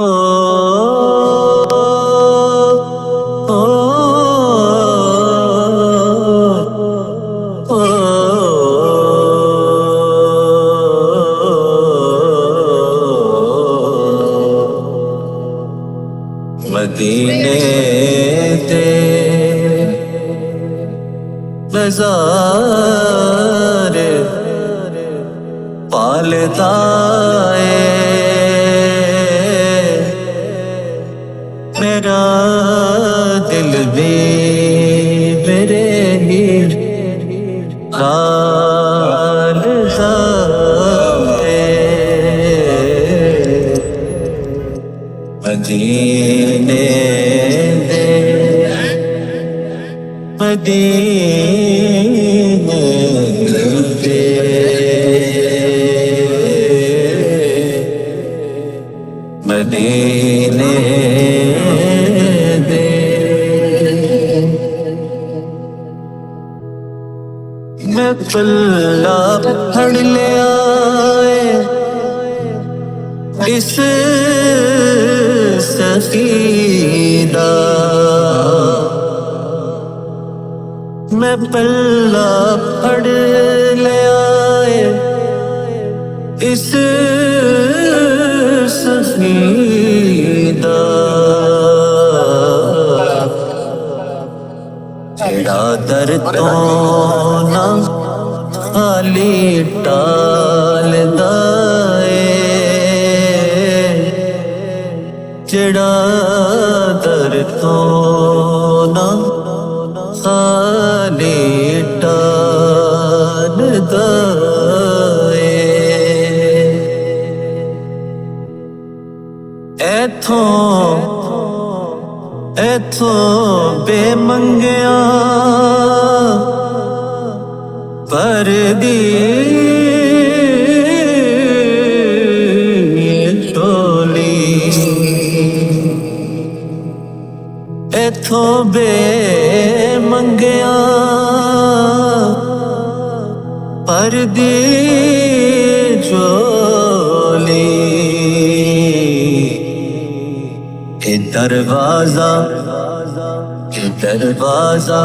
ओ, ओ, ओ, मदीने दे नज़ारे पालदा मेरा दिल भी मेरे ही हाल मदीने दे मदीने दे मदीने दे मैं पल्ला फड़ लिया इस सफीदा मैं पल्ला फड़ लिया इस सफीदा तेरा दर तो ना खाली टाल जड़ा दर तो ना खाली टाल एथों बेमंगिया पर दी टोली एथों बेमंगिया पर दी चोली दरवाजा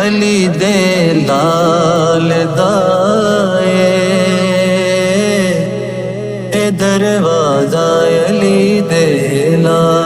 अली दे लाल दाए दरवाजा अली दे लाल